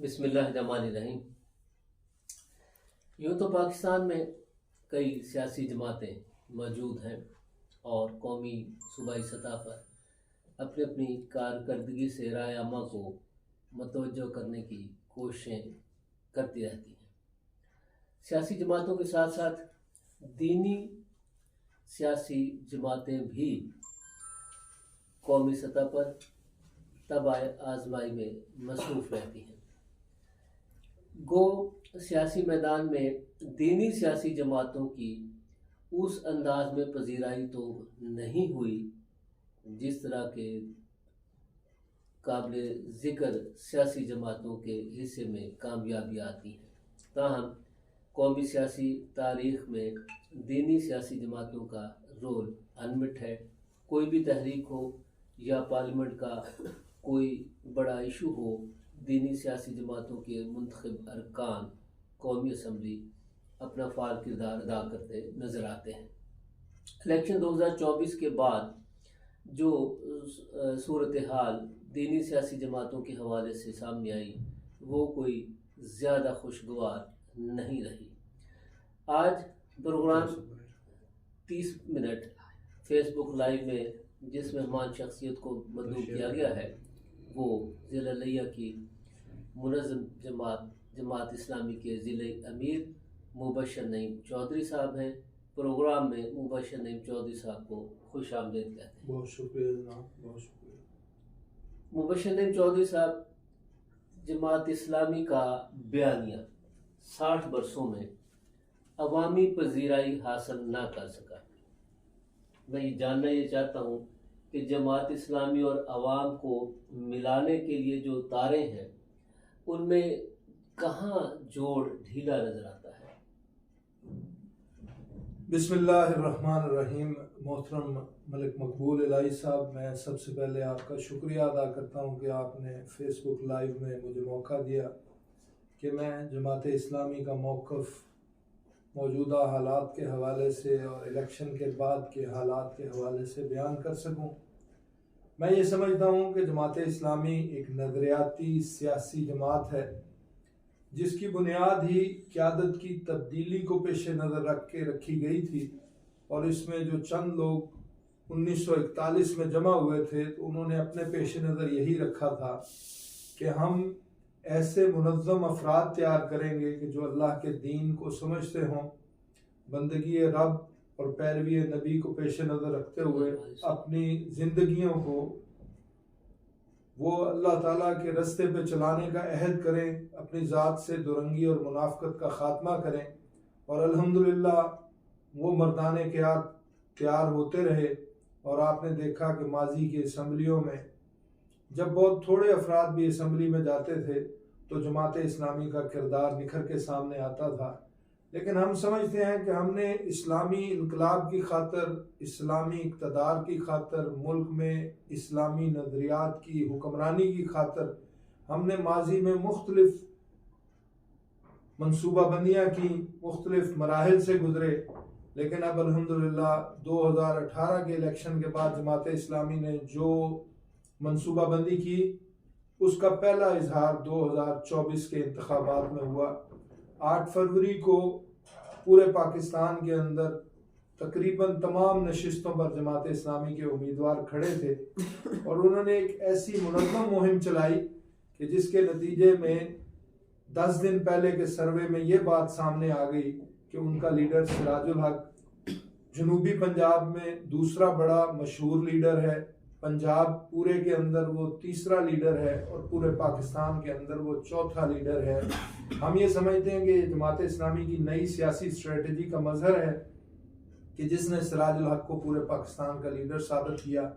बिस्मिल्लाहिर्रहमानिर्रहीम। यूँ तो पाकिस्तान में कई सियासी जमातें मौजूद हैं और कौमी सूबाई सतह पर अपनी अपनी कारकर्दगी से राय आमा को मतवज्जो करने की कोशिशें करती रहती हैं। सियासी जमातों के साथ साथ दीनी सियासी जमातें भी कौमी सतह पर तबाह आजमाई में मसरूफ़ रहती हैं। गो सियासी मैदान में दीनी सियासी जमातों की उस अंदाज में पजीराई तो नहीं हुई जिस तरह के काबिल ज़िक्र सियासी जमातों के हिस्से में कामयाबी आती हैं। ताहम कौमी सियासी तारीख़ में दीनी सियासी जमातों का रोल अनमिट है। कोई भी तहरीक हो या पार्लियामेंट का कोई बड़ा इशू हो, दीनी सियासी जमातों के मुंतखब अरकान कौमी असम्बली अपना फ़ाल किरदार अदा करते नज़र आते हैं। इलेक्शन 2024 के बाद जो सूरत हाल दीनी सियासी जमातों के हवाले से सामने आई वो कोई ज़्यादा खुशगवार नहीं रही। आज प्रोग्राम 30 मिनट फेसबुक लाइव में जिस मेहमान शख्सियत को मदऊ किया गया है वो ज़िला लिया की मुनज़्ज़म जमात इस्लामी के ज़िले अमीर मुबशर नईम चौधरी साहब हैं। प्रोग्राम में मुबशर नईम चौधरी साहब को खुश आमदीद कहते हैं। बहुत शुक्रिया जनाब, बहुत शुक्रिया। मुबशर नईम चौधरी साहब, जमात इस्लामी का बयानिया 60 बरसों में अवामी पजीराई हासिल ना कर सका। मैं ये जानना चाहता हूँ कि जमात इस्लामी और अवाम को मिलाने के लिए जो तारे हैं उनमें कहाँ जोड़ ढीला नजर आता है? बिस्मिल्लाहिर्रहमानिर्रहीम। मोहतरम मलिक मकबूल इलाही साहब, मैं सबसे पहले आपका शुक्रिया अदा करता हूँ कि आपने फेसबुक लाइव में मुझे मौका दिया कि मैं जमात इस्लामी का मौक़िफ़ मौजूदा हालात के हवाले से और इलेक्शन के बाद के हालात के हवाले से बयान कर सकूं। मैं ये समझता हूं कि जमात इस्लामी एक नज़रियाती सियासी जमात है जिसकी बुनियाद ही क़यादत की तब्दीली को पेश नज़र रख के रखी गई थी, और इसमें जो चंद लोग 1941 में जमा हुए थे तो उन्होंने अपने पेश नज़र यही रखा था कि हम ऐसे मुनज़्ज़म अफराद तैयार करेंगे कि जो अल्लाह के दीन को समझते हों, बंदगी रब और पैरवी नबी को पेश नज़र रखते हुए अपनी ज़िंदगियों को वो अल्लाह ताला के रस्ते पे चलाने का अहद करें, अपनी ज़ात से दुरंगी और मुनाफ़क़त का ख़ात्मा करें। और अल्हम्दुलिल्लाह वो मर्दाने क़यार तैयार होते रहे। और आपने देखा कि माजी की असम्बलियों में जब बहुत थोड़े अफराद भी असम्बली में जाते थे तो जमात इस्लामी का किरदार निखर के सामने आता था। लेकिन हम समझते हैं कि हमने इस्लामी इनकलाब की खातर, इस्लामी इक़्तिदार की खातर, मुल्क में इस्लामी नज़रियात की हुक्मरानी की खातर हमने माजी में मुख्तलिफ मनसूबाबंदियाँ की, मुख्तलिफ मराहिल से गुजरे। लेकिन अब अल्हम्दुलिल्लाह 2018 के इलेक्शन के बाद जमात इस्लामी ने जो मनसूबाबंदी की उसका पहला इजहार 2024 के इंतखाबात में हुआ। 8 फरवरी को पूरे पाकिस्तान के अंदर तकरीबन तमाम नशिस्तों पर जमात इस्लामी के उम्मीदवार खड़े थे और उन्होंने एक ऐसी मुनज़्ज़म मुहिम चलाई कि जिसके नतीजे में 10 दिन पहले के सर्वे में ये बात सामने आ गई कि उनका लीडर सिराजुल हक जनूबी पंजाब में दूसरा बड़ा मशहूर लीडर है, पंजाब पूरे के अंदर वो तीसरा लीडर है और पूरे पाकिस्तान के अंदर वो चौथा लीडर है। हम ये समझते हैं कि जमात इस्लामी की नई सियासी स्ट्रेटजी का मजहर है कि जिसने सिराजुल हक को पूरे पाकिस्तान का लीडर साबित किया।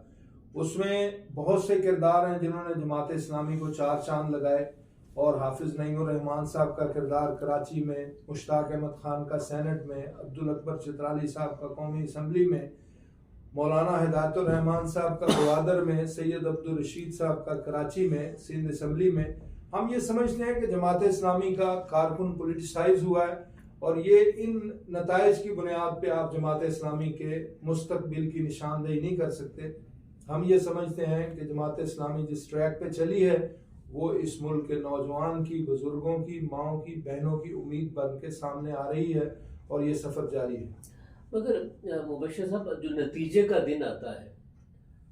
उसमें बहुत से किरदार हैं जिन्होंने जमात इस्लामी को 4 चांद लगाए, और हाफिज़ नईमुर रहमान साहब का किरदार कराची में, मुश्ताक अहमद खान का सेनेट में, अब्दुल अकबर चित्राली साहब का कौमी असम्बली में, मौलाना हिदायतुर रहमान साहब का ग्वादर में, सैयद अब्दुल रशीद साहब का कराची में, सिंध असम्बली में। हम ये समझते हैं कि जमात इस्लामी का कारकुन पोलिटिसाइज हुआ है और ये इन नताइज की बुनियाद पे आप जमात इस्लामी के मुस्तकबिल की निशानदेही नहीं कर सकते। हम ये समझते हैं कि जमात इस्लामी जिस ट्रैक पे चली है वो इस मुल्क के नौजवान की, बुजुर्गों की, माओं की, बहनों की उम्मीद बन के सामने आ रही है और ये सफ़र जारी है। मगर मुबश्शिर साहब, जो नतीजे का दिन आता है,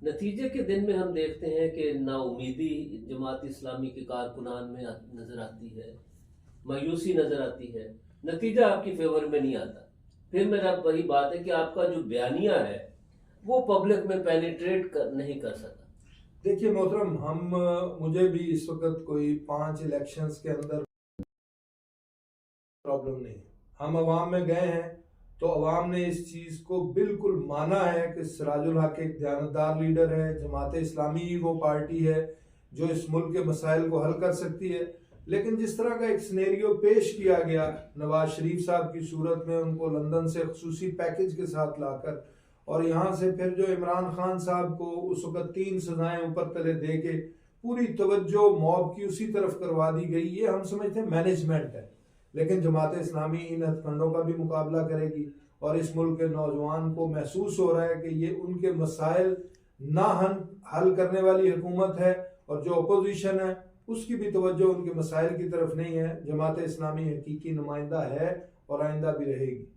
नतीजे के दिन में हम देखते हैं कि नाउमीदी जमात इस्लामी के कारकुनान में नज़र आती है, मायूसी नज़र आती है, नतीजा आपकी फेवर में नहीं आता। फिर मेरा वही बात है कि आपका जो बयानिया है वो पब्लिक में पेनिट्रेट नहीं कर सका। देखिए मोहतरम, मुझे भी इस वक्त कोई 5 इलेक्शंस के अंदर प्रॉब्लम नहीं है। हम अवाम में गए हैं तो अवाम ने इस चीज़ को बिल्कुल माना है कि सिराजुल हक एक दयानतदार लीडर है, जमात इस्लामी ही वो पार्टी है जो इस मुल्क के मसाइल को हल कर सकती है। लेकिन जिस तरह का एक सिनेरियो पेश किया गया नवाज शरीफ साहब की सूरत में, उनको लंदन से खसूसी पैकेज के साथ लाकर, और यहाँ से फिर जो इमरान खान साहब को उस वक्त 3 सजाएं ऊपर तले दे के पूरी तवज्जो मॉब की उसी तरफ करवा दी गई, ये हम समझते हैं मैनेजमेंट है। लेकिन जमात इस्लामी इन हथकंडों का भी मुकाबला करेगी और इस मुल्क के नौजवान को महसूस हो रहा है कि ये उनके मसाइल ना हल करने वाली हुकूमत है, और जो अपोजिशन है उसकी भी तवज्जो उनके मसाइल की तरफ नहीं है। जमात इस्लामी हकीकी नुमाइंदा है और आइंदा भी रहेगी।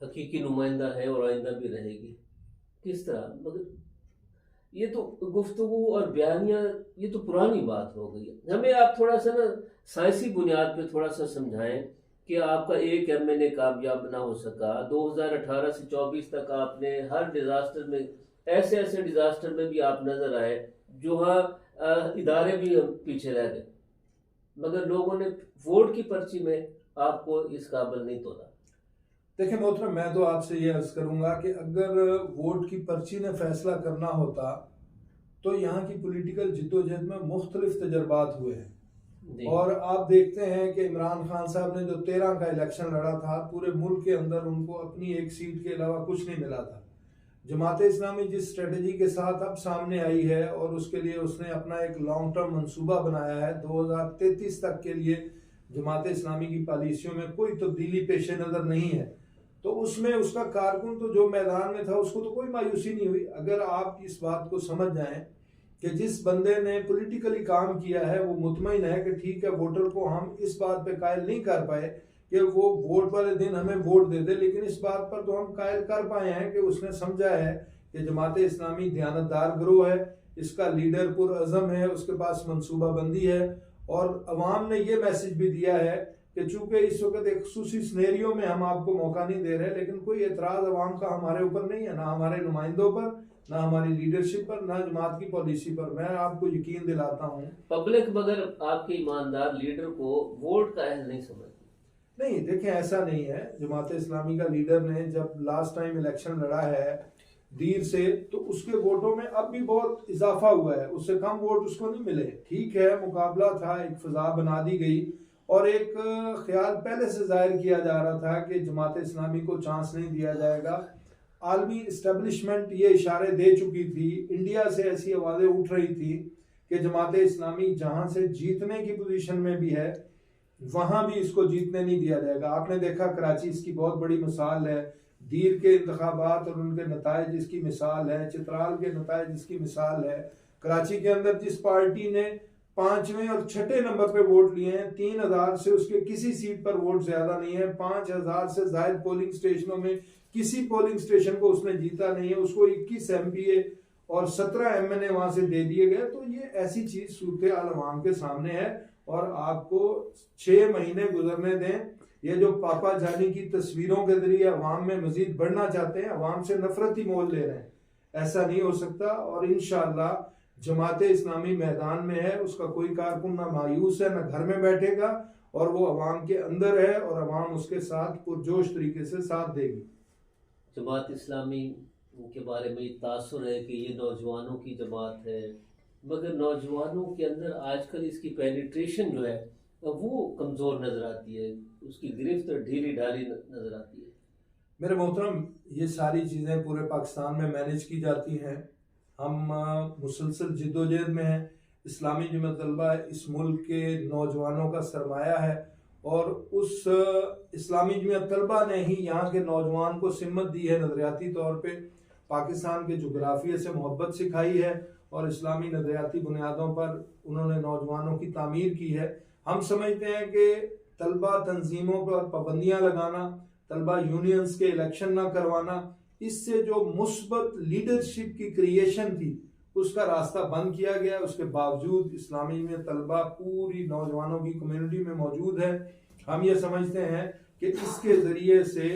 हकीकी नुमाइंदा है और आइंदा भी रहेगी, किस तरह? मगर ये तो गुफ्तगू और बयानिया, ये तो पुरानी बात हो गई है। हमें आप थोड़ा सा ना साइंसी बुनियाद पे थोड़ा सा समझाएं कि आपका एक एमएनए कामयाब ना हो सका। 2018 से 24 तक आपने हर डिजास्टर में, ऐसे ऐसे डिजास्टर में भी आप नजर आए जहाँ इदारे भी पीछे रह गए, मगर लोगों ने वोट की पर्ची में आपको इस काबिल नहीं तोड़ा। देखिए मोहतरम, मैं तो आपसे ये अर्ज करूंगा कि अगर वोट की पर्ची ने फैसला करना होता तो यहाँ की पॉलिटिकल जिद्दोजहद में मुख्तलिफ तजर्बात हुए हैं, और आप देखते हैं कि इमरान खान साहब ने जो 13 का इलेक्शन लड़ा था, पूरे मुल्क के अंदर उनको अपनी एक सीट के अलावा कुछ नहीं मिला था। जमात इस्लामी जिस स्ट्रेटजी के साथ अब सामने आई है और उसके लिए उसने अपना एक लॉन्ग टर्म मंसूबा बनाया है, 2033 तक के लिए जमात इस्लामी की पॉलिसियों में कोई तब्दीली पेश नज़र नहीं है, तो उसमें उसका कारकुन तो जो मैदान में था उसको तो कोई मायूसी नहीं हुई। अगर आप इस बात को समझ जाएं कि जिस बंदे ने पॉलिटिकली काम किया है वो मुतमईन है कि ठीक है, वोटर को हम इस बात पे कायल नहीं कर पाए कि वो वोट वाले दिन हमें वोट दे दे, लेकिन इस बात पर तो हम कायल कर पाए हैं कि उसने समझा है कि जमात इस्लामी दयानतदार ग्रोह है, इसका लीडर पुरअज़म है, उसके पास मनसूबाबंदी है, और अवाम ने ये मैसेज भी दिया है कि चूंकि इस वक्त एक खुसूसी सिनेरियो में हम आपको मौका नहीं दे रहे, लेकिन कोई एतराज अवाम का हमारे ऊपर नहीं है, ना हमारे नुमाइंदों पर, ना हमारी लीडरशिप पर, ना जमात की पॉलिसी पर। मैं आपको यकीन दिलाता हूँ पब्लिक मगर आपके ईमानदार लीडर को वोट का अहल नहीं समझती। नहीं, देखिए ऐसा नहीं है। जमात इस्लामी का लीडर ने जब लास्ट टाइम इलेक्शन लड़ा है दीर से, तो उसके वोटों में अब भी बहुत इजाफा हुआ है, उससे कम वोट उसको नहीं मिले। ठीक है, मुकाबला था, एक फिजा बना दी गई, और एक ख्याल पहले से जाहिर किया जा रहा था कि जमात इस्लामी को चांस नहीं दिया जाएगा। आलमी इस्टेब्लिशमेंट ये इशारे दे चुकी थी, इंडिया से ऐसी आवाज़ें उठ रही थी कि जमात इस्लामी जहां से जीतने की पोजीशन में भी है वहां भी इसको जीतने नहीं दिया जाएगा। आपने देखा कराची इसकी बहुत बड़ी मिसाल है, दीर के इंतखाबात और उनके नताइज इसकी मिसाल है, चित्राल के नताइज इसकी मिसाल है। कराची के अंदर जिस पार्टी ने 5वें और 6ठे नंबर पे वोट लिए हैं, 3000 से उसके किसी सीट पर वोट ज्यादा नहीं है, 5000 से ज्यादा पोलिंग स्टेशनों में किसी पोलिंग स्टेशन को उसने जीता नहीं है, उसको 21 एमपीए और 17 एमएनए वहां से दे दिए गए। तो ये ऐसी चीज सूरत हाल अवाम के सामने है, और आपको 6 महीने गुजरने दें। ये जो पापा जानी की तस्वीरों के जरिए अवाम में मजीद बढ़ना चाहते हैं, अवाम से नफरती मोल ले रहे हैं, ऐसा नहीं हो सकता। और इंशाअल्लाह जमात इस्लामी मैदान में है, उसका कोई कारकुन ना मायूस है, ना घर में बैठेगा, और वो अवाम के अंदर है और अवाम उसके साथ पुरजोश तरीके से साथ देगी। जमात इस्लामी के बारे में तासुर है कि ये नौजवानों की जमात है, मगर नौजवानों के अंदर आजकल इसकी पेनिट्रेशन जो है वो कमज़ोर नज़र आती है, उसकी गिरफ्त ढीली ढाली नज़र आती है। मेरे मोहतरम, ये सारी चीज़ें पूरे पाकिस्तान में मैनेज की जाती हैं। हम मुसलसल जिद्दोजहद में हैं। इस्लामी जमात तलबा इस मुल्क के नौजवानों का सरमाया है, और उस इस्लामी जमात तलबा ने ही यहाँ के नौजवान को सिमत दी है, नज़रियाती तौर पे पाकिस्तान के जोग्राफिया से मोहब्बत सिखाई है, और इस्लामी नज़रियाती बुनियादों पर उन्होंने नौजवानों की तामीर की है। हम समझते हैं कि तलबा तंजीमों पर पाबंदियाँ लगाना, तलबा यूनियंस के इलेक्शन ना करवाना, इससे जो मुस्बत लीडरशिप की क्रिएशन थी उसका रास्ता बंद किया गया। उसके बावजूद इस्लामी में तलबा पूरी नौजवानों की कम्युनिटी में मौजूद है। हम ये समझते हैं कि इसके ज़रिए से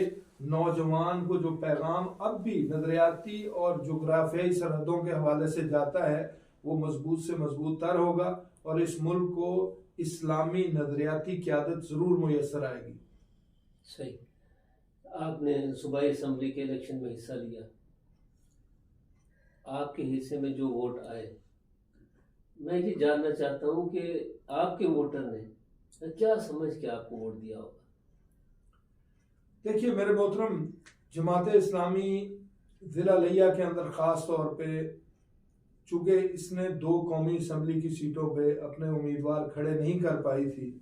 नौजवान को जो पैगाम अब भी नज़रियाती और जोग्राफियाई सरहदों के हवाले से जाता है वो मजबूत से मजबूत तर होगा और इस मुल्क को इस्लामी नज़रियाती क़यादत ज़रूर मुयस्सर आएगी। सही। आपने सूबाई असम्बली के इलेक्शन में हिस्सा लिया, आपके हिस्से में जो वोट आए, मैं ये जानना चाहता हूँ कि आपके वोटर ने क्या समझ के आपको वोट दिया होगा? देखिए मेरे मोहतरम, जमात इस्लामी ज़िला लिया के अंदर ख़ास तौर पे चूँकि इसने 2 कौमी असम्बली की सीटों पे अपने उम्मीदवार खड़े नहीं कर पाई थी,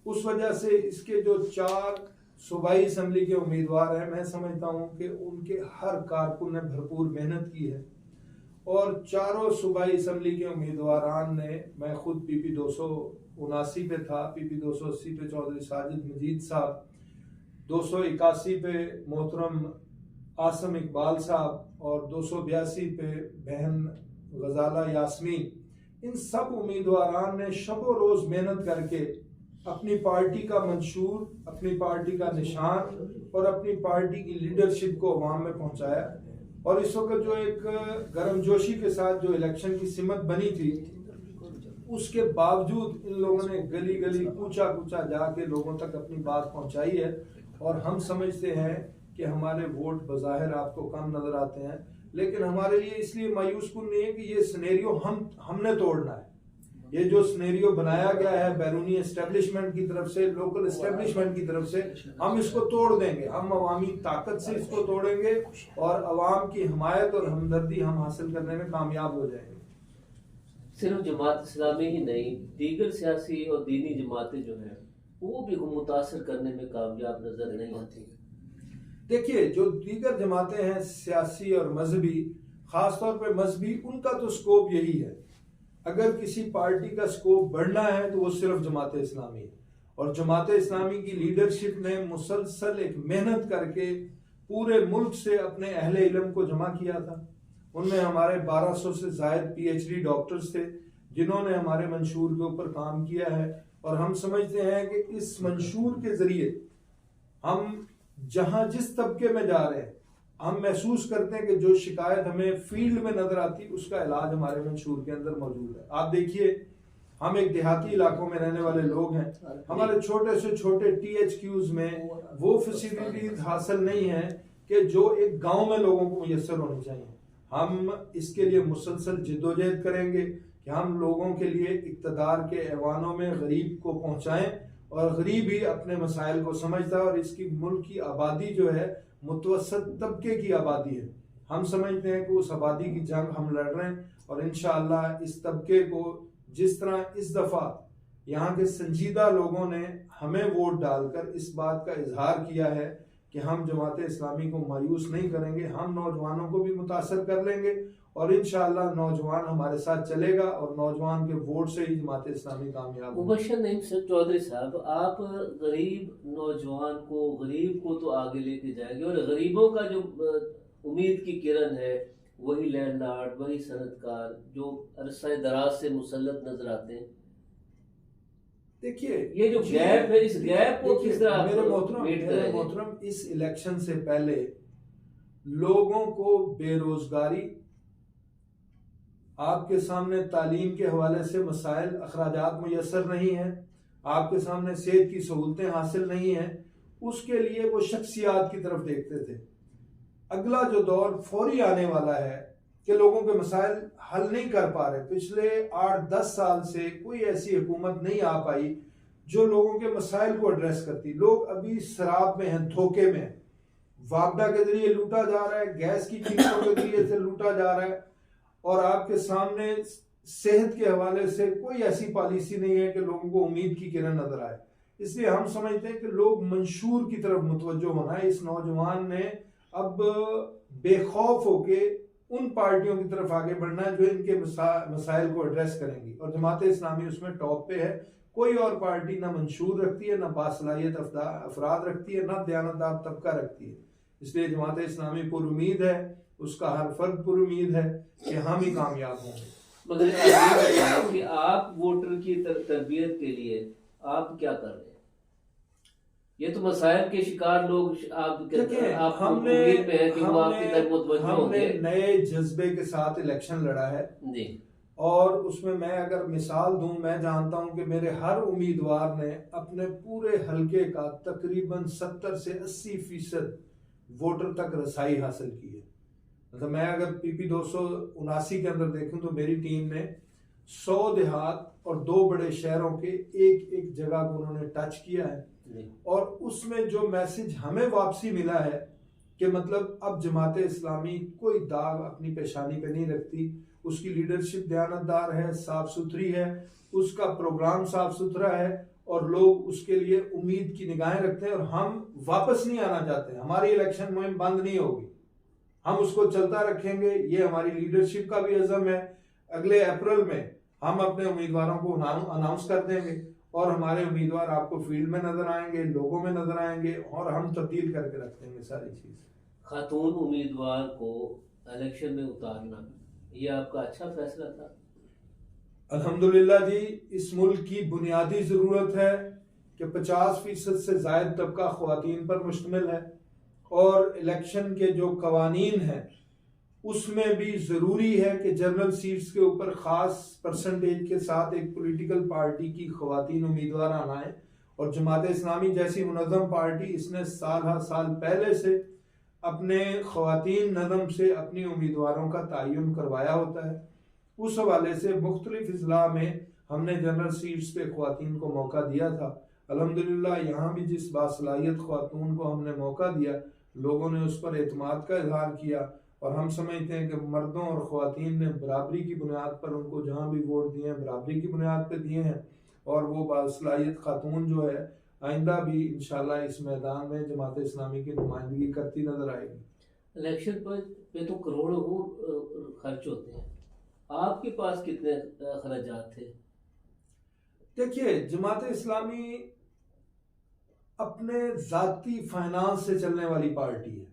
उस वजह से इसके जो 4 सूबाई असम्बली के उम्मीदवार हैं, मैं समझता हूँ कि उनके हर कारकुन ने भरपूर मेहनत की है और चारों सूबाई असम्बली के उम्मीदवारान ने, मैं खुद PP 279 पे था, PP 280 पे चौधरी साजिद मजीद साहब, 281 पे मोहतरम आसम इकबाल साहब और 282 पे बहन गजाला यास्मीन, इन सब उम्मीदवारान ने शबो रोज़ मेहनत करके अपनी पार्टी का मंशूर, अपनी पार्टी का निशान और अपनी पार्टी की लीडरशिप को अवाम में पहुंचाया। और इस वक्त जो एक गर्मजोशी के साथ जो इलेक्शन की सिमत बनी थी, उसके बावजूद इन लोगों ने गली गली कूचा कूचा जाके लोगों तक अपनी बात पहुंचाई है। और हम समझते हैं कि हमारे वोट बज़ाहिर आपको कम नजर आते हैं, लेकिन हमारे लिए इसलिए मायूस कुन नहीं है कि ये सिनेरियो हमने तोड़ना है। ये जो सिनेरियो बनाया गया है बैरूनी एस्टेब्लिशमेंट की तरफ से, लोकल एस्टेब्लिशमेंट की तरफ से, हम इसको तोड़ देंगे। हम अवामी ताकत से इसको तोड़ेंगे और अवाम की हिमायत और हमदर्दी हम हासिल करने में कामयाब हो जाएंगे। सिर्फ जमात इस्लामी ही नहीं, दीगर सियासी और दीनी जमातें जो हैं वो भी मुतासर करने में कामयाब नजर नहीं आती। देखिए जो दीगर जमातें हैं सियासी और मजहबी, खासतौर पर मजहबी, उनका तो स्कोप यही है। अगर किसी पार्टी का स्कोप बढ़ना है तो वो सिर्फ जमात इस्लामी है। और जमात इस्लामी की लीडरशिप ने मुसलसल एक मेहनत करके पूरे मुल्क से अपने अहले इल्म को जमा किया था। उनमें हमारे 1200 से ज़ायद PhD डॉक्टर्स थे जिन्होंने हमारे मंशूर के ऊपर काम किया है। और हम समझते हैं कि इस मंशूर के ज़रिए हम जहां जिस तबके में जा रहे हैं, हम महसूस करते हैं कि जो शिकायत हमें फील्ड में नजर आती उसका इलाज हमारे मंशूर के अंदर मौजूद है। आप देखिए, हम एक देहाती इलाकों में रहने वाले लोग हैं, हमारे छोटे से छोटे THQs में वो फैसिलिटीज हासिल नहीं है कि जो एक गांव में लोगों को मुयस्सर होनी चाहिए। हम इसके लिए मुसलसल जिद्दोजहद करेंगे कि हम लोगों के लिए इक़्तिदार के ऐवानों में गरीब को पहुंचाएं और गरीब ही अपने मसाइल को समझता है। और इसकी मुल्क की आबादी जो है मुतवस्सत तबके की आबादी है। हम समझते हैं कि उस आबादी की जंग हम लड़ रहे हैं और इंशाअल्लाह इस तबके को, जिस तरह इस दफ़ा यहाँ के संजीदा लोगों ने हमें वोट डालकर इस बात का इजहार किया है कि हम जमात इस्लामी को मायूस नहीं करेंगे, हम नौजवानों को भी मुतासर कर लेंगे और इंशाअल्लाह नौजवान हमारे साथ चलेगा और नौजवान के वोट से ही जमात इस्लामी कामयाब होगी। मुबशर नईम चौधरी साहब, आप गरीब नौजवान को, गरीब को तो आगे लेके जाएंगे और गरीबों का जो उम्मीद की किरण है वही लैंडलॉर्ड, वही सनतकार जो अरसा दराज से मुसल्लत नजर आते हैं। देखिए ये जो गैप है, इस गैप को किस तरह मेरे मोहतरम, इस इलेक्शन से पहले लोगों को बेरोजगारी, आपके सामने तालीम के हवाले से मसाइल, अखराजात मुयस्सर नहीं है, आपके सामने सेहत की सहूलतें हासिल नहीं है, उसके लिए वो शख्सियात की तरफ देखते थे। अगला जो दौर फौरी आने वाला है कि लोगों के मसाइल हल नहीं कर पा रहे। पिछले 8-10 साल से कोई ऐसी हुकूमत नहीं आ पाई जो लोगों के मसाइल को एड्रेस करती। लोग अभी शराब में हैं, धोखे में हैं, वापडा के जरिए लूटा जा रहा है, गैस की कीमतों के जरिए से लूटा जा रहा है और आपके सामने सेहत के हवाले से कोई ऐसी पॉलिसी नहीं है कि लोगों को उम्मीद की किरण नजर आए। इसलिए हम समझते हैं कि लोग मंशूर की तरफ मुतवज्जो होना है। इस नौजवान ने अब बेखौफ होके उन पार्टियों की तरफ आगे बढ़ना है जो इनके मसाइल को एड्रेस करेंगी, और जमात इस्लामी उसमें टॉप पे है। कोई और पार्टी ना मंशूर रखती है, ना बासलाहियत अफराद रखती है, ना दयानतदार तबका रखती है। इसलिए जमात इस्लामी पुर उम्मीद है, उसका हर फर्द पुर उम्मीद है कि हम ही कामयाब होंगे। मगर आप ये बताएं कि आप वोटर की तरबियत के लिए आप क्या कर रहे हैं? ये तो मसाइल के शिकार लोग आप हमने उम्मीद में है कि वो आपकी तरफ मुतवज्जो हमने होंगे। नए जज्बे के साथ इलेक्शन लड़ा है जी, और उसमें मैं अगर मिसाल दूं, मैं जानता हूं कि मेरे हर उम्मीदवार ने अपने पूरे हलके का तकरीबन 70 से 80% वोटर तक रसाई हासिल की है। मतलब मैं अगर पीपी 279 के अंदर देखूं तो मेरी टीम ने 100 देहात और 2 बड़े शहरों के एक एक जगह को उन्होंने टच किया है। और उसमें जो मैसेज हमें वापसी मिला है कि मतलब अब जमात इस्लामी कोई दाग अपनी पेशानी पे नहीं रखती, उसकी लीडरशिप दयानतदार है, साफ सुथरी है, उसका प्रोग्राम साफ सुथरा है और लोग उसके लिए उम्मीद की निगाहें रखते हैं। और हम वापस नहीं आना चाहते, हमारी इलेक्शन मुहिम बंद नहीं होगी, हम उसको चलता रखेंगे। ये हमारी लीडरशिप का भी अज़म है। अगले अप्रैल में हम अपने उम्मीदवारों को अनाउंस कर देंगे और हमारे उम्मीदवार आपको फील्ड में नजर आएंगे, लोगों में नजर आएंगे और हम तब्दील करके रख देंगे सारी चीज। खातून उम्मीदवार को इलेक्शन में उतारना ये आपका अच्छा फैसला था? अल्हम्दुलिल्लाह जी, इस मुल्क की बुनियादी जरूरत है कि 50% से जायद तबका ख्वातीन पर मुश्तमिल है और इलेक्शन के जो कवानीन हैं उसमें भी जरूरी है कि जनरल सीट्स के ऊपर खास परसेंटेज के साथ एक पॉलिटिकल पार्टी की ख्वातीन उम्मीदवार आना है। और जमात इस्लामी जैसी मुनज़्ज़म पार्टी, इसने साल हर साल पहले से अपने ख्वातीन नज़म से अपनी उम्मीदवारों का तयन करवाया होता है। उस हवाले से मुख्तलिफ अजला में हमने जनरल सीट्स पे ख्वातीन को मौका दिया था। अल्हम्दुलिल्लाह यहाँ भी जिस बासलाहियत ख्वातून को हमने मौका दिया, लोगों ने उस पर एतमाद का इजहार किया और हम समझते हैं कि मर्दों और ख्वातीन ने बराबरी की बुनियाद पर उनको जहाँ भी वोट दिए हैं बराबरी की बुनियाद पर दिए हैं और वो बासलाहियत खातून जो है आइंदा भी इंशाल्लाह इस मैदान में जमात इस्लामी की नुमाइंदगी करती नजर आएगी। इलेक्शन पे तो करोड़ों खर्च होते हैं, आपके पास कितने खर्चात थे? देखिए, जमात इस्लामी अपने जाती फाइनेंस से चलने वाली पार्टी है।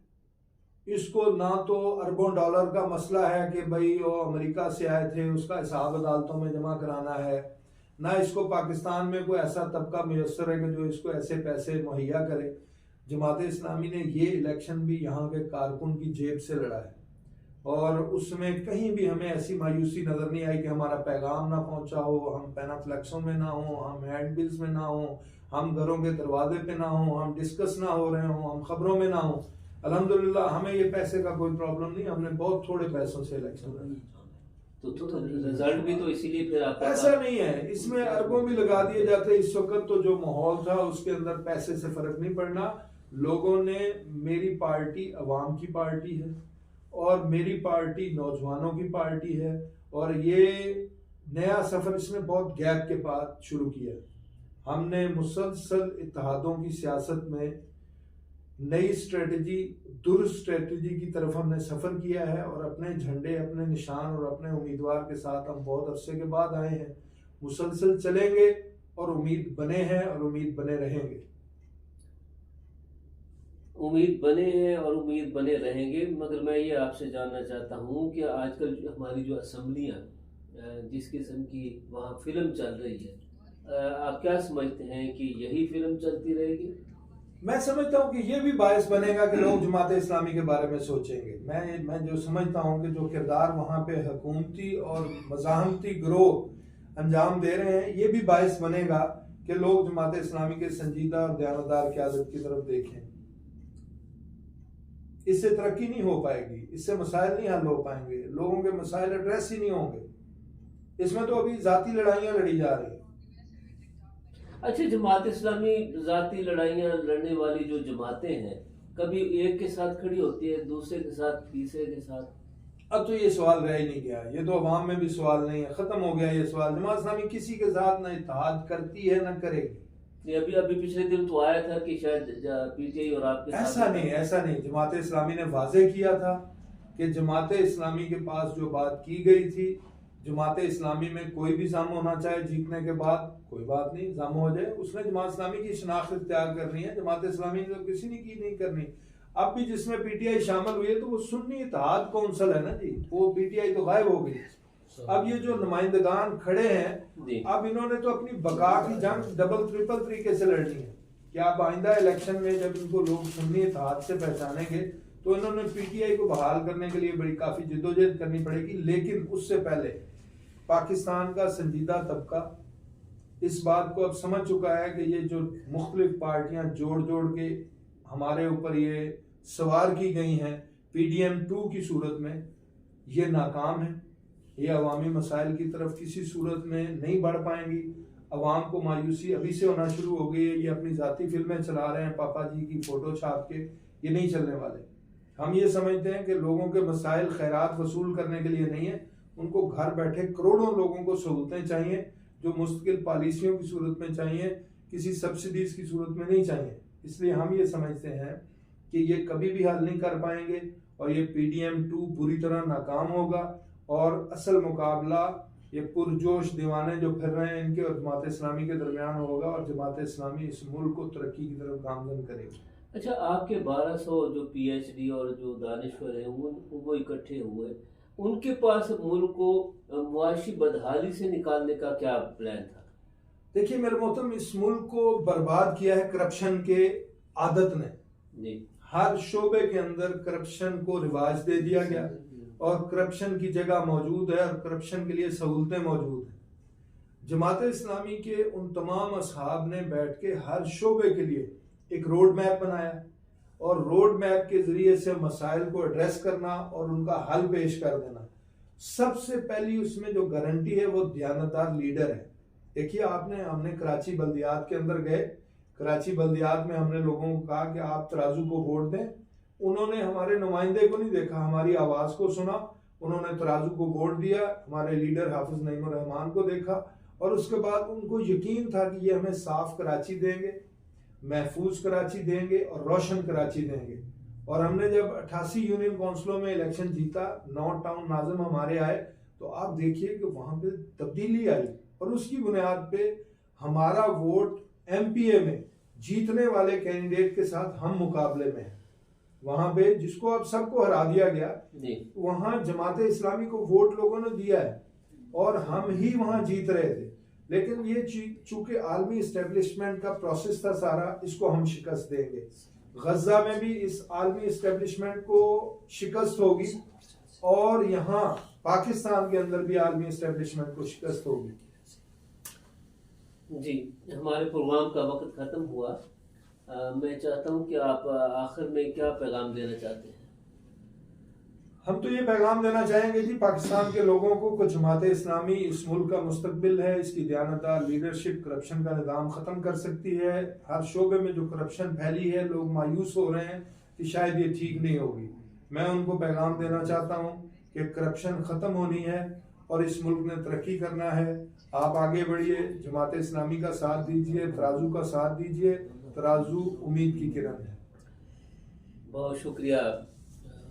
इसको ना तो अरबों डॉलर का मसला है कि भाई वो अमेरिका से आए थे उसका हिसाब अदालतों में जमा कराना है, ना इसको पाकिस्तान में कोई ऐसा तबका मुयसर है कि जो इसको ऐसे पैसे मुहैया करे। जमात इस्लामी ने ये इलेक्शन भी यहाँ के कारकुन की जेब से लड़ा है और उसमें कहीं भी हमें ऐसी मायूसी नजर नहीं आई कि हमारा पैगाम ना पहुंचा हो, हम पैनाफ्लेक्सों में ना हो, हम हैंड बिल्स में ना हो, हम घरों के दरवाजे पे ना हो, हम डिस्कस ना हो रहे हो, हम खबरों में ना हो। अल्हम्दुलिल्लाह हमें ये पैसे का कोई प्रॉब्लम नहीं, हमने बहुत थोड़े पैसों से इलेक्शन लड़ा। तो रिजल्ट भी तो इसीलिए फिर आपका ऐसा नहीं है, इसमें अरबों भी लगा दिए जाते। इस वक्त तो जो माहौल था उसके अंदर पैसे से फर्क नहीं पड़ना। लोगों ने, मेरी पार्टी अवाम की पार्टी है और मेरी पार्टी नौजवानों की पार्टी है और ये नया सफर इसने बहुत गैप के बाद शुरू किया। हमने मुसलसल इत्तेहादों की सियासत में नई स्ट्रेटजी, दुरुस्त स्ट्रेटजी की तरफ हमने सफर किया है और अपने झंडे, अपने निशान और अपने उम्मीदवार के साथ हम बहुत अरसे के बाद आए हैं। मुसलसल चलेंगे और उम्मीद बने हैं और उम्मीद बने रहेंगे। उम्मीद बने हैं और उम्मीद बने रहेंगे। मगर मैं ये आपसे जानना चाहता हूँ कि आजकल हमारी जो असम्बलियाँ जिस किस्म की वहाँ फिल्म चल रही है, आप क्या समझते हैं कि यही फिल्म चलती रहेगी? मैं समझता हूँ कि ये भी बायस बनेगा कि लोग जमात इस्लामी के बारे में सोचेंगे। मैं जो समझता हूँ कि जो किरदार वहाँ पे हुकूमती और मज़ाहमती गिरोह अंजाम दे रहे हैं, ये भी बायस बनेगा कि लोग जमात इस्लामी के संजीदा और दयानतदार क़यादत की तरफ देखें। इससे तरक्की नहीं हो पाएगी, इससे मसाइल नहीं हल हो पाएंगे, लोगों के मसाइल एड्रेस ही नहीं होंगे। इसमें तो अभी जाती लड़ाइयाँ लड़ी जा रही हैं। अच्छा, जमात इस्लामी जाती लड़ाइयाँ लड़ने वाली जो जमातें हैं, कभी एक के साथ खड़ी होती है, दूसरे के साथ, तीसरे के साथ। अब तो ये सवाल रह ही नहीं गया, ये तो अवाम में भी सवाल नहीं है, खत्म हो गया ये सवाल। जमात इस्लामी किसी के साथ ना इत्तेहाद करती है ना करेगी। अभी पिछले दिन तो आया था कि शायद पीटीआई और आपके ऐसा नहीं। जमात इस्लामी ने वाजे किया था कि जमात इस्लामी के पास जो बात की गई थी, जमात इस्लामी में कोई भी जाम होना चाहे जीतने के बाद, कोई बात नहीं, जाम हो जाए, उसने जमात इस्लामी की शनाख्त इख्तियार करनी है। जमात इस्लामी ने तो किसी ने की नहीं करनी। अब भी जिसमें पीटीआई शामिल हुई है तो वो सुन्नी इत्तेहाद कौंसिल है ना जी, वो पीटीआई तो गायब हो गई। अब ये जो नुमाइंदगान खड़े हैं, अब इन्होंने तो अपनी बका की जंग डबल ट्रिपल तरीके से लड़नी है कि आप आइंदा इलेक्शन में जब इनको लोग सुन्नी इत्तेहाद से पहचानेंगे तो इन्होंने पीटीआई को बहाल करने के लिए बड़ी काफी जिद्दोजहद करनी पड़ेगी। लेकिन उससे पहले पाकिस्तान का संजीदा तबका इस बात को अब समझ चुका है कि ये जो मुख्तलिफ पार्टियां जोड़ जोड़ के हमारे ऊपर ये सवार की गई हैं PDM 2 की सूरत में, ये नाकाम है। ये अवामी मसाइल की तरफ किसी सूरत में नहीं बढ़ पाएंगी। अवाम को मायूसी अभी से होना शुरू हो गई है। ये अपनी जाती फिल्में चला रहे हैं पापा जी की फोटो छाप के, ये नहीं चलने वाले। हम ये समझते हैं कि लोगों के मसाइल खैरात वसूल करने के लिए नहीं है, उनको घर बैठे करोड़ों लोगों को सहूलतें चाहिए जो मुस्तकिल पॉलिसियों की सूरत में चाहिए, किसी सब्सिडीज की सूरत में नहीं चाहिए। इसलिए हम ये समझते हैं कि ये कभी भी हल नहीं कर पाएंगे और ये PDM 2 बुरी तरह नाकाम होगा और असल मुकाबला ये पुरजोश दीवाने जो फिर रहे हैं इनके और जमात इस्लामी के दरमियान होगा और जमात इस्लामी इस मुल्क को तरक्की की तरफ गामजन करेगी। अच्छा, आपके 1200 जो PhD और जो दानिश्वर हैं वो इकट्ठे हुए, उनके पास मुल्क को मुआशी बदहाली से निकालने का क्या प्लान था? देखिए मेरे मोहतरम, इस मुल्क को बर्बाद किया है करप्शन के आदत ने जी। हर शोबे के अंदर करप्शन को रिवाज दे दिया गया और करप्शन की जगह मौजूद है और करप्शन के लिए सहूलतें मौजूद हैं। जमात इस्लामी के उन तमाम असहाब ने बैठ के हर शोबे के लिए एक रोड मैप बनाया और रोड मैप के जरिए से मसाइल को एड्रेस करना और उनका हल पेश कर देना। सबसे पहली उसमें जो गारंटी है वो दयानतदार लीडर है। देखिए हमने कराची बल्दियात के अंदर गए, कराची बल्दियात में हमने लोगों को कहा कि आप तराजू को वोट दें। उन्होंने हमारे नुमाइंदे को नहीं देखा, हमारी आवाज को सुना, उन्होंने तराजू को वोट दिया, हमारे लीडर हाफिज नईमुर रहमान को देखा और उसके बाद उनको यकीन था कि ये हमें साफ कराची देंगे, महफूज कराची देंगे और रोशन कराची देंगे। और हमने जब 88 यूनियन काउंसिलों में इलेक्शन जीता, 9 टाउन नाज़िम हमारे आए, तो आप देखिए कि वहां पे तब्दीली आई और उसकी बुनियाद पे हमारा वोट MPA में जीतने वाले कैंडिडेट के साथ हम मुकाबले में हैं। वहां पे जिसको अब सबको हरा दिया गया, वहां जमात इस्लामी को वोट लोगों ने दिया है और हम ही वहां जीत रहे थे। लेकिन ये चूंकि आलमी इस्टेब्लिशमेंट का प्रोसेस था सारा, इसको हम शिकस्त देंगे। गजा में भी इस आलमी इस्टेब्लिशमेंट को शिकस्त होगी और यहाँ पाकिस्तान के अंदर भी आलमी इस्टेब्लिशमेंट को शिकस्त होगी। जी, हमारे प्रोग्राम का वक्त खत्म हुआ। मैं चाहता हूँ कि आप आखिर में क्या पैगाम देना चाहते हैं? हम तो ये पैगाम देना चाहेंगे जी पाकिस्तान के लोगों को जमात इस्लामी इस मुल्क का मुस्तकबिल है, इसकी दयानतदार लीडरशिप करप्शन का निज़ाम ख़त्म कर सकती है। हर शोबे में जो करप्शन फैली है, लोग मायूस हो रहे हैं कि शायद ये ठीक नहीं होगी। मैं उनको पैगाम देना चाहता हूँ कि करप्शन ख़त्म होनी है और इस मुल्क ने तरक्की करना है। आप आगे बढ़िए, जमात इस्लामी का साथ दीजिए, तराजू का साथ दीजिए। तराजू उम्मीद की किरण है। बहुत शुक्रिया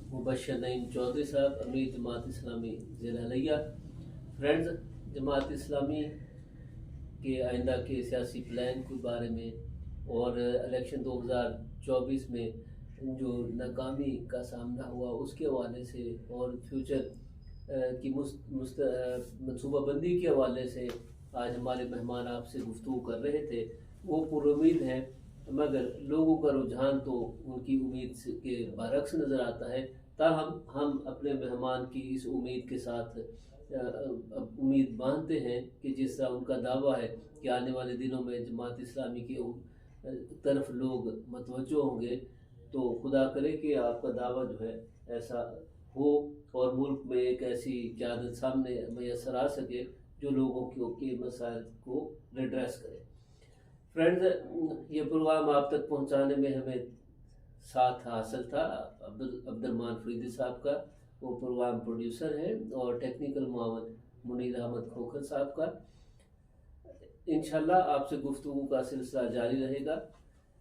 मुबश्शिर नईम चौधरी साहब, अमीर जमात इस्लामी ज़िला। फ्रेंड्स, जमात इस्लामी के आइंदा के सियासी प्लान के बारे में और इलेक्शन 2024 में जो नाकामी का सामना हुआ उसके हवाले से और फ्यूचर की मनसूबाबंदी के हवाले से आज हमारे मेहमान आपसे गुफ्तगू कर रहे थे। वो पुरुम्मीद हैं, मगर लोगों का रुझान तो उनकी उम्मीद के बरक्स नज़र आता है। ताहम हम अपने मेहमान की इस उम्मीद के साथ उम्मीद बांधते हैं कि जिस तरह उनका दावा है कि आने वाले दिनों में जमात इस्लामी की तरफ लोग मतवज्जो होंगे, तो खुदा करे कि आपका दावा जो है ऐसा हो और मुल्क में एक ऐसी क़यादत सामने मैसर आ सके जो लोगों के मसाइल को रिड्रेस करे। फ्रेंड्स, ये प्रोग्राम आप तक पहुंचाने में हमें साथ हासिल था अब्दुर्रहमान फरीदी साहब का, वो प्रोग्राम प्रोड्यूसर हैं, और टेक्निकल मुआवन मुनीर अहमद खोखर साहब का। इंशाल्लाह आपसे गुफ्तगू का सिलसिला जारी रहेगा।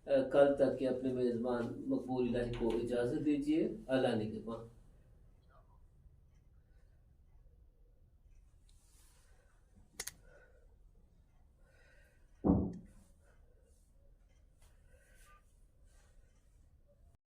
कल तक के अपने मेज़बान मकबूल इलाही को इजाज़त दीजिए। अल्लाह निगहबान।